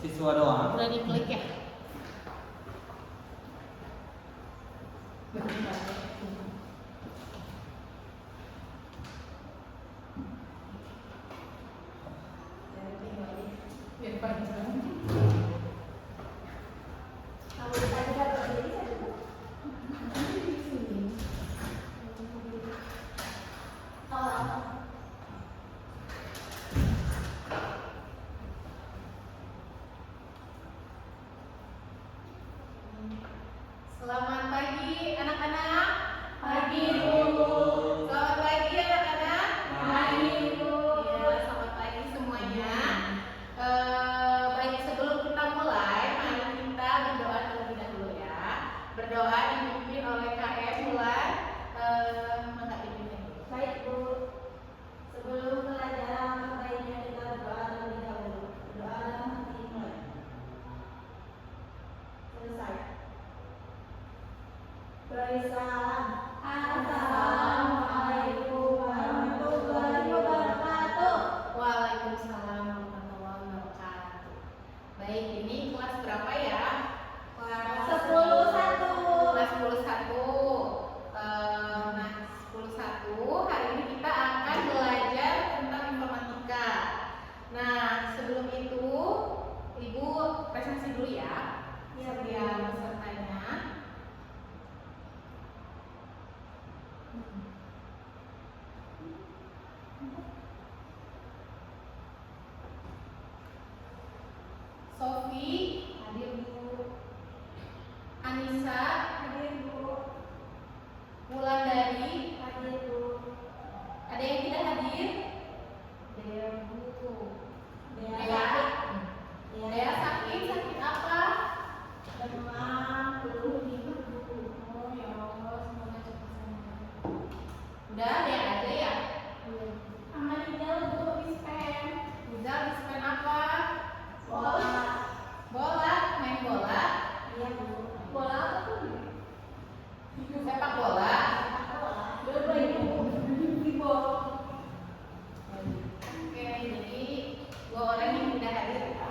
Siswa doang. Udah diklik ya? Selamat pagi anak-anak. Pagi, Bu. Selamat pagi anak-anak. Pagi, Bu. Ya, selamat pagi semuanya. Baik, sebelum kita mulai, mari kita berdoa terlebih dahulu ya. Berdoa dipimpin oleh KM Mulan. Maka dipimpin. Baik, Bu. Sebelum pelajaran, sebaiknya kita berdoa terlebih dahulu. Berdoa dalam hati mulai. Selesai. Beri salam. Assalamualaikum warahmatullahi wabarakatuh. Waalaikumsalam warahmatullahi wabarakatuh. Baik, ini kelas berapa ya? Kelas 10-1. Kelas 10-1. Nah, 10-1 hari ini kita akan belajar tentang informatika. Nah, sebelum itu Ibu presentasi dulu ya. Iya, Bu. Biar pesertanya. Sofi, Hadir, Bu. Anissa, Hadir, Bu. Wulandari. Hadir, Bu. Ada yang tidak hadir? Hadir, Bu. Dea. Dea sakit apa? Demam, flu, Bu. Oh ya Allah, semoga cepat sembuh. Udah, Dea aja ya. Amanidel, Bu. Dispen. Udah, dispen apa? Bola. Bola, main bola. Iya, Bu. Bola apa tuh? Sepak bola. Bola itu di bola. Oke, jadi 2 orang yang udah hadir ya.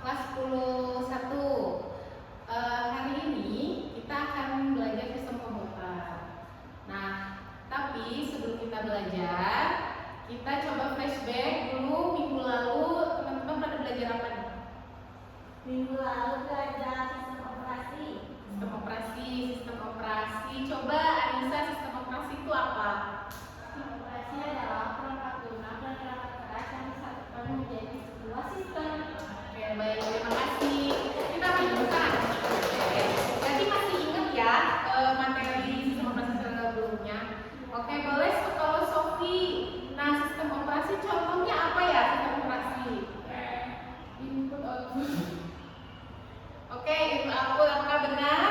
Kelas 10-1. Hari ini kita akan belajar sistem komputer. Nah, tapi sebelum kita belajar, kita coba flashback dulu minggu lalu teman-teman pada belajar apa nih? Minggu lalu belajar sistem operasi. Sistem operasi. Coba Anissa, sistem operasi itu apa? Sistem operasi adalah perangkat lunak dan perangkat keras yang disatukan menjadi sebuah sistem. Oke, baik, terima kasih. Kita lanjut sekarang. Oke, berarti masih ingat ya materi sistem operasi sebelumnya? Oke, boleh kalau Sofi. Nah, sistem operasi contohnya apa ya sistem operasi? Input output. Oke, itu output apakah benar?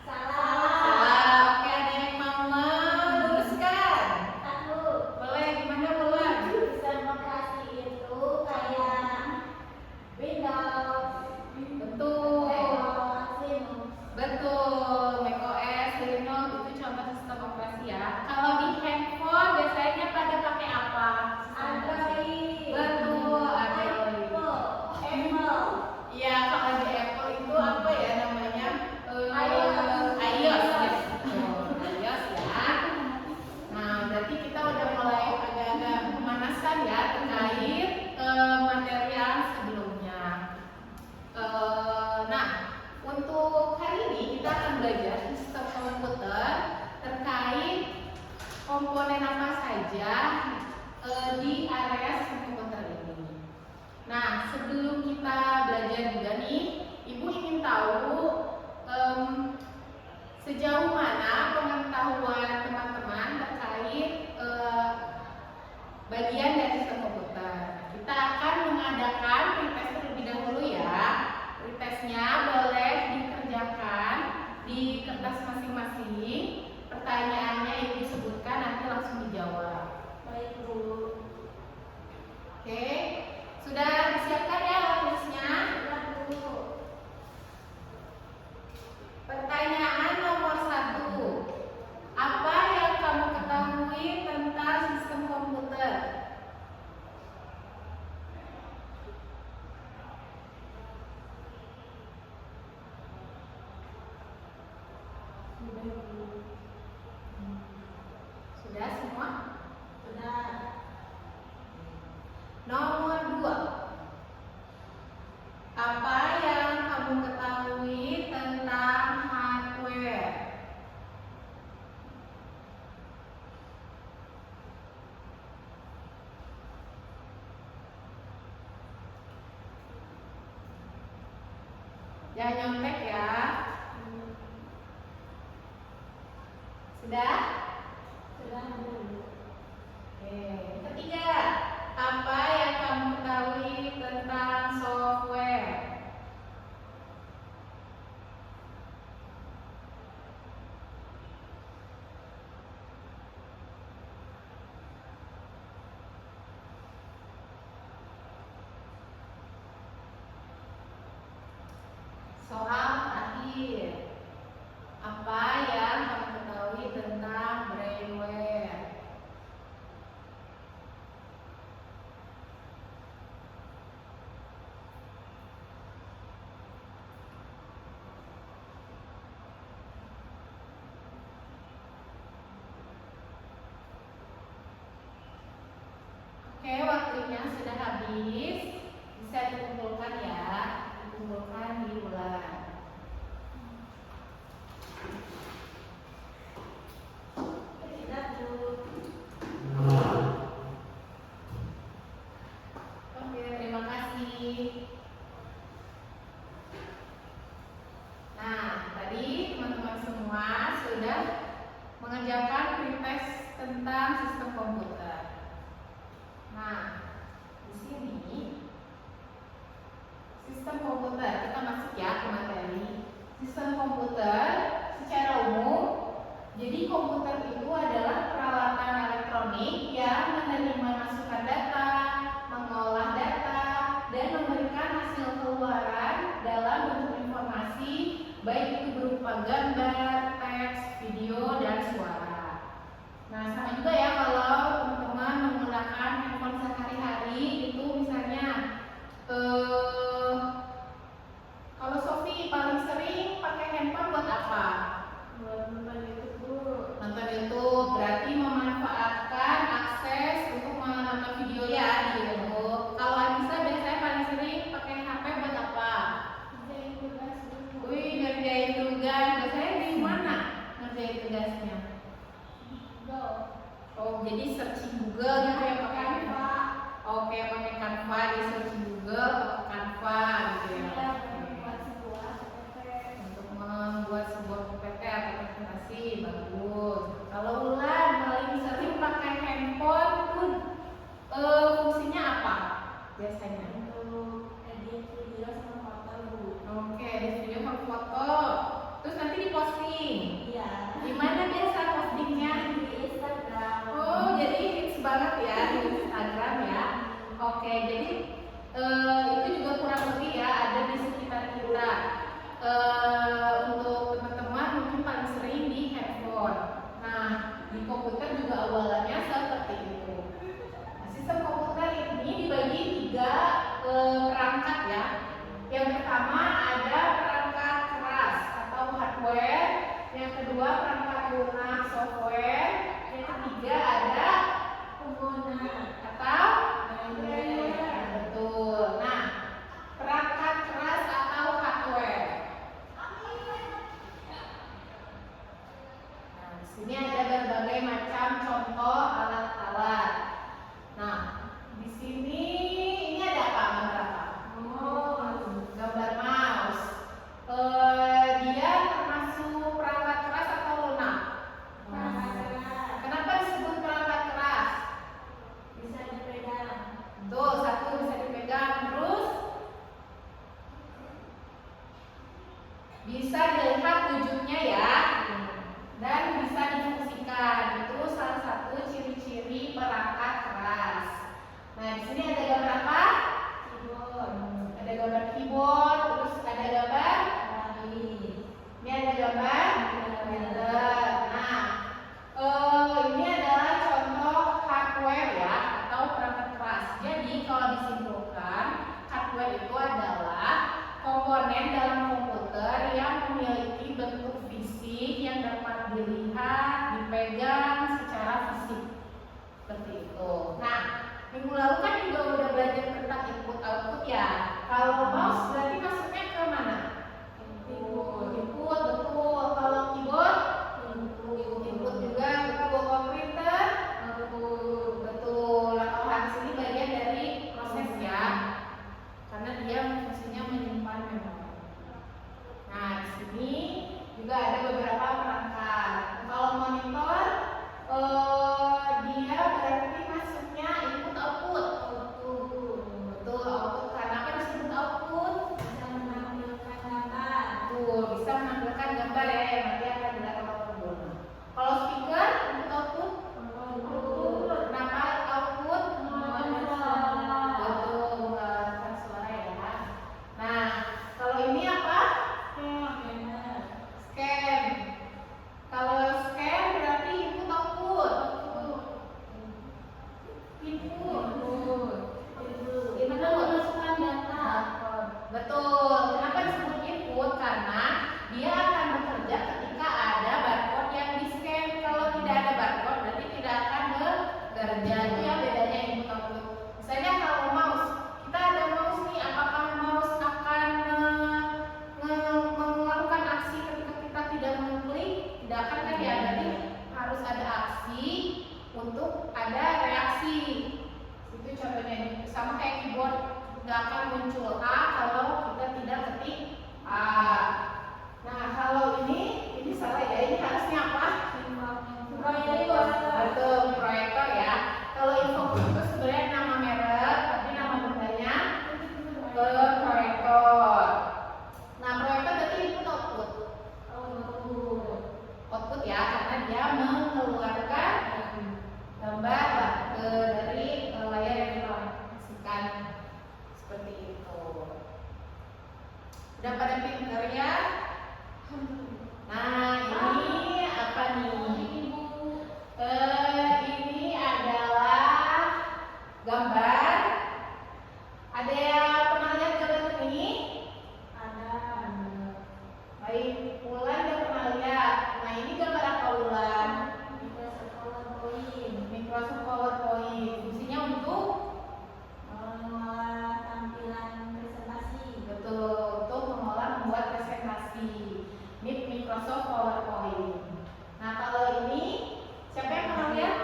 Salah. Salah. Oke, ada yang mau meluruskan? Satu. Boleh, gimana Bulan? Sistem operasi itu kayak Windows, Betul. Windows, Linux. Betul, macOS, Linux itu contoh sistem operasi ya. Kalau di handphone biasanya pada pakai apa? Android. Betul, Android. Apple. Iya, kalau di Apple itu apa ya namanya? iOS. iOS ya. Betul, iOS ya. Nah, berarti kita udah mulai agak-agak pemanasan ya terkait materi yang sebelumnya. Nah, untuk hari ini kita akan belajar sistem komputer terkait komponen apa saja di area sistem komputer ini. Nah, sebelum kita belajar juga nih, Ibu ingin tahu sejauh mana pengetahuan teman-teman terkait bagian dari sistem komputer. Kita akan mengadakan pretest terlebih dahulu ya. Pretestnya boleh dikerjakan di kertas masing-masing. Pertanyaannya Ibu sebutkan, nanti langsung dijawab. Baik, Bu. Oke, sudah disiapkan ya tulisnya? Sudah, Bu. Pertanyaan nomor 1. Apa yang kamu ketahui tentang sistem komputer? Sudah. Nomor 2. Apa yang kamu ketahui tentang hardware? Jangan nyontek ya. Sudah? Sudah dulu. Oke. Ketiga, apa yang kamu ketahui tentang software? Soal terakhir, apa yang kamu ketahui tentang brainware? Oke, waktunya sudah habis. Bisa dikumpulkan ya, dikumpulkan di bulan. Tidak dulu. Oke, terima kasih. Nah, tadi teman-teman semua sudah mengerjakan pretest tentang sistem komputer. Nah, di sini sistem komputer, kita masuk ya ke materi. Sistem komputer secara umum, jadi komputer itu adalah peralatan elektronik yang menerima masukan data, mengolah data, dan memberikan hasil keluaran dalam bentuk informasi, baik itu berupa gambar, teks, video, dan suara. Nah, sama juga ya kalau teman-teman menggunakan handphone sehari-hari itu misalnya kalau Sofi paling sering pakai handphone buat apa? Buat nonton YouTube dulu. Nonton YouTube, berarti memanfaatkan akses untuk menonton video ya di YouTube. Kalau Anissa biasanya paling sering pakai HP buat apa? Kerjain tugas dulu. Wih, ngerjain tugas. Biasanya di mana ngerjain tugasnya? Go. Oh, jadi searching Google gitu ya pakai Canva. Oke, pakai Canva, di searching Google pakai Canva gitu ya. Iya, Oke. buat sebuah PPT. Untuk membuat sebuah PPT atau presentasi bagus. Kalau Ulan paling sering pakai handphone tuh fungsinya apa biasanya? Untuk edit video sama foto Bu. Oke, di video sama foto. Terus nanti diposting. Iya. Di mana biasa postingnya? Di Instagram. Oh, jadi hits banget ya di Instagram ya. Oke, jadi itu juga kurang lebih ya ada di sekitar kita. Untuk teman-teman mungkin paling sering di handphone. Nah, di komputer juga awalannya seperti itu. Nah, sistem komputer ini dibagi 3 perangkat ya. Yang pertama ada perangkat keras atau hardware. Yang kedua perangkat lunak software. Yang ketiga ada Pengguna. atau Brainware. betul. Nah, perangkat keras atau hardware. Nah, di sini ada berbagai macam contoh alat-alat. Nah, di sini ini ada apa? Gambar apa? Gambar mouse. Dia termasuk perangkat keras atau lunak? Kenapa disebut perangkat keras? Bisa dipegang. Betul, satu bisa dipegang, terus bisa dilihat wujudnya ya, dan bisa difungsikan. Itu salah satu ciri-ciri perangkat keras. Nah, di sini ada gambar apa? Keyboard. Ada gambar keyboard, terus ada gambar. Ini ada gambar printer. Nah, ini adalah contoh hardware ya atau perangkat keras. Jadi kalau disimpulkan, hardware itu adalah komponen dalam komputer yang memiliki bentuk fisik yang dapat dilihat, dipegang secara fisik. ada reaksi. Itu contohnya sama kayak keyboard, nggak akan muncul A kalau kita tidak ketik A. Nah kalau ini salah ya, ini harusnya apa? Proyektor. Betul, proyektor ya. Kalau infocus itu sebenarnya nama merek, tapi nama bendanya proyektor. Nah proyektor berarti input output. Output ya, karena dia mengeluarkan gambar dari layar yang diproyeksikan seperti itu. Udah pada pinter ya? Nah ini apa nih? Ini adalah gambar. Ada yang pernah lihat gambar ini? Ada. Baik, Ulan udah pernah lihat. Nah ini gambar apa Ulan? Microsoft PowerPoint. Fungsinya untuk Mengolah tampilan presentasi. betul, untuk membuat presentasi. Microsoft PowerPoint. Nah kalau ini siapa yang pernah lihat?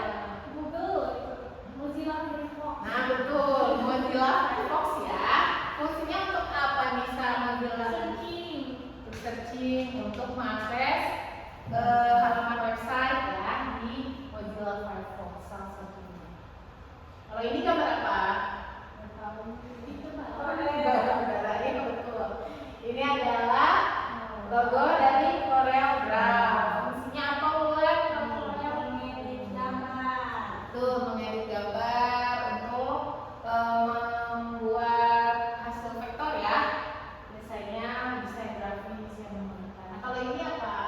Mozilla Firefox. Nah betul, Mozilla Firefox ya. Fungsinya untuk apa nih Mozilla? Untuk searching, untuk mengakses halaman website ya di Mozilla Firefox salah satunya. Kalau ini gambar apa? Gambarnya betul. Ini adalah logo dari CorelDRAW. Fungsinya apa Ulan? Mengedit gambar. Tuh mengedit gambar untuk membuat hasil vektor ya. Biasanya desain grafis yang menggunakan. Nah kalau ini apa?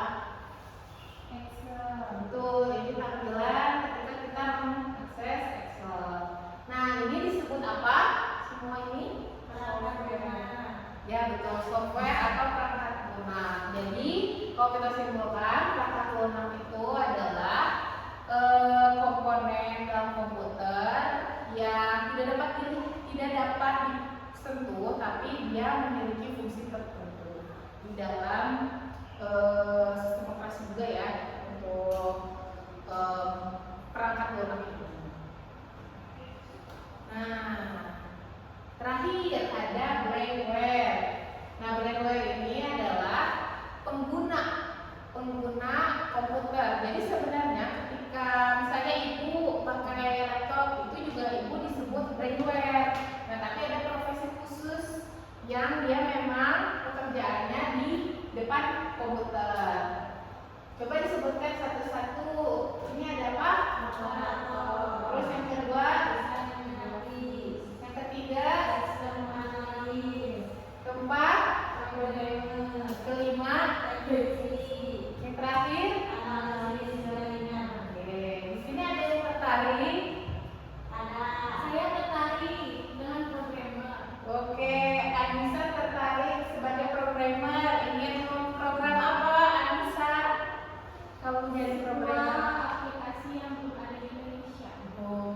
Excel. Betul, ini tampilan ketika kita mengakses Excel. Nah ini disebut apa? Semua ini? Perangkat lunak. Ya betul, software atau perangkat lunak. Jadi kalau kita simpulkan, perangkat lunak itu adalah komponen dalam komputer yang tidak dapat disentuh, tapi dia memiliki fungsi tertentu di dalam sistem operasi juga ya untuk perangkat lunak ini. Nah, terakhir ada brainware. Nah, brainware ini adalah pengguna komputer. Jadi sebenarnya ketika misalnya ibu pakai laptop itu juga ibu disebut brainware. Nah, tapi ada profesi khusus yang dia memang pekerjaannya di depan komputer. Coba disebutkan satu-satu. Ini ada apa? Terus yang kedua, yang ketiga, keempat, kelima, yang terakhir. Oke, di sini ada yang tertarik. Saya tertarik dengan programmer. Oke, Anissa tertarik sebagai programmer. Ingin program apa, Anissa? Kalau menjadi programmer? Aplikasi yang belum ada di Indonesia. Oh,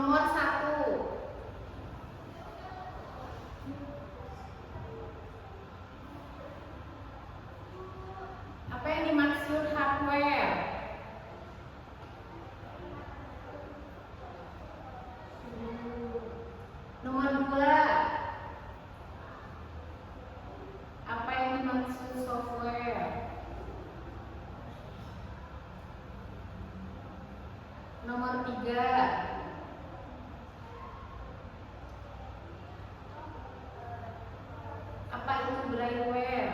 Nomor 1. Apa yang dimaksud hardware? Nomor 2. Apa yang dimaksud software? Nomor 3. Apa itu driveware?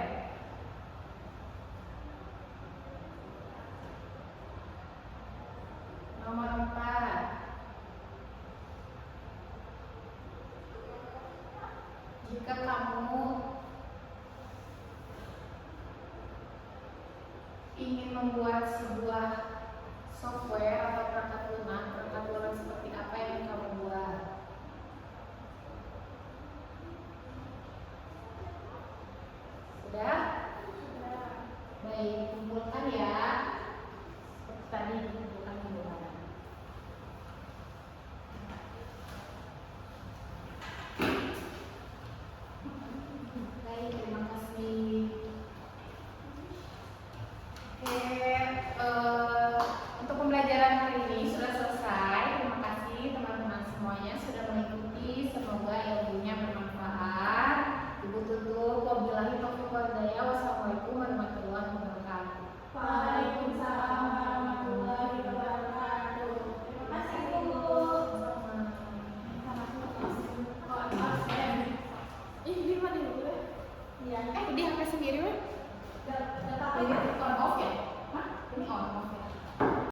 Nomor 4. Jika kamu ingin membuat sebuah software atau perangkat lunak seperti apa yang kamu buat? Sudah? Baik, kumpulkan ya. Seperti tadi kumpulkan di bawah. Baik, terima kasih. Oke, untuk pembelajaran hari ini sudah